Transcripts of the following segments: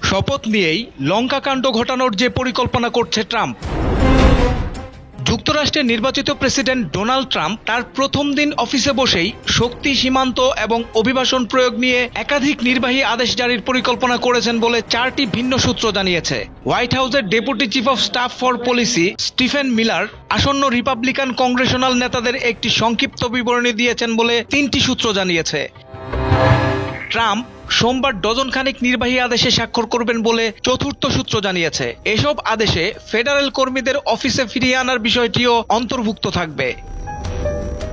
শপথ নিয়েই লঙ্কাকাণ্ড ঘটানোর যে পরিকল্পনা করছে ট্রাম্প। যুক্তরাষ্ট্রের নির্বাচিত প্রেসিডেন্ট ডোনাল্ড ট্রাম্প তার প্রথম দিন অফিসে বসেই শক্তি, সীমান্ত এবং অভিবাসন প্রয়োগ নিয়ে একাধিক নির্বাহী আদেশ জারির পরিকল্পনা করেছেন বলে 4টি ভিন্ন সূত্র জানিয়েছে। হোয়াইট হাউসের deputy chief of staff for policy Stephen Miller আসন্ন রিপাবলিকান কংগ্রেশনাল নেতাদের একটি সংক্ষিপ্ত বিবরণী দিয়েছেন বলে 3টি সূত্র জানিয়েছে। ট্রাম্প সোমবার ডজনখানেক নির্বাহী আদেশে স্বাক্ষর করবেন বলে চতুর্থ সূত্র জানিয়েছে। এসব আদেশে ফেডারেল কর্মীদের অফিসে ফিরিয়ে আনার বিষয়টিও অন্তর্ভুক্ত থাকবে।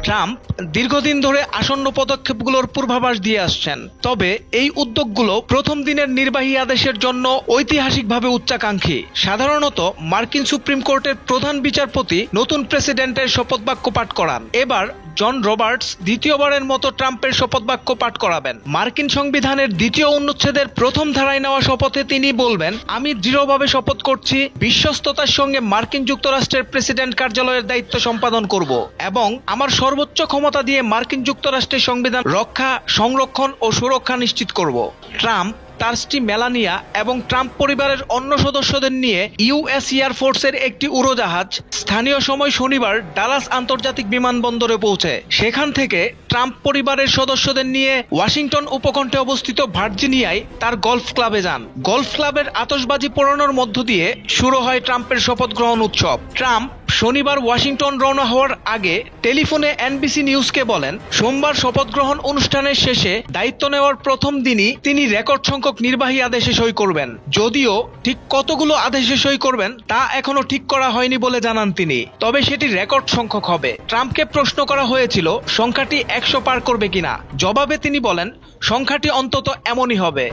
ট্রাম্প দীর্ঘদিন ধরে আসন্ন পদক্ষেপগুলোর পূর্বাভাস দিয়ে আসছেন, তবে এই উদ্যোগগুলো প্রথম দিনের নির্বাহী আদেশের জন্য ঐতিহাসিকভাবে উচ্চাকাঙ্ক্ষী। সাধারণত মার্কিন সুপ্রিম কোর্টের প্রধান বিচারপতি নতুন প্রেসিডেন্টের শপথবাক্য পাঠ করান। এবার জন রবার্টস দ্বিতীয়বারের মতো ট্রাম্পের শপথবাক্য পাঠ করাবেন। মার্কিন সংবিধানের 2য় অনুচ্ছেদের প্রথম ধারায় নেওয়া শপথে তিনি বলবেন, আমি দৃঢ়ভাবে শপথ করছি বিশ্বস্ততার সঙ্গে মার্কিন যুক্তরাষ্ট্রের প্রেসিডেন্ট কার্যালয়ের দায়িত্ব সম্পাদন করব এবং আমার সর্বোচ্চ ক্ষমতা দিয়ে মার্কিন যুক্তরাষ্ট্রের সংবিধান রক্ষা, সংরক্ষণ ও সুরক্ষা নিশ্চিত করব। ট্রাম্প তার স্ত্রী মেলানিয়া এবং ট্রাম্প পরিবারের অন্য সদস্যদের নিয়ে ইউএস এয়ারফোর্সের একটি উড়োজাহাজ স্থানীয় সময় শনিবার ডালাস আন্তর্জাতিক বিমানবন্দরে পৌঁছে। সেখান থেকে ট্রাম্প পরিবারের সদস্যদের নিয়ে ওয়াশিংটন উপকণ্ঠে অবস্থিত ভার্জিনিয়ায় তার গলফ ক্লাবে যান। গলফ ক্লাবের আতশবাজি পোড়ানোর মধ্য দিয়ে শুরু হয় ট্রাম্পের শপথ গ্রহণ উৎসব। ট্রাম্প শনিবার ওয়াশিংটন রওনা হওয়ার আগে টেলিফোনে এনবিসি নিউজকে বলেন, সোমবার শপথ গ্রহণ অনুষ্ঠানের শেষে দায়িত্ব নেওয়ার প্রথম দিনই তিনি রেকর্ড সংখ্যক নির্বাহী আদেশে সই করবেন। যদিও ঠিক কতগুলো আদেশে সই করবেন তা এখনো ঠিক করা হয়নি বলে জানান তিনি, তবে সেটি রেকর্ড সংখ্যক হবে। ট্রাম্পকে প্রশ্ন করা হয়েছিল সংখ্যাটি 100 পার করবে কিনা। জবাবে তিনি বলেন, সংখ্যাটি অন্তত এমনই হবে।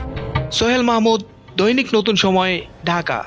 সোহেল মাহমুদ, দৈনিক নতুন সময়, ঢাকা।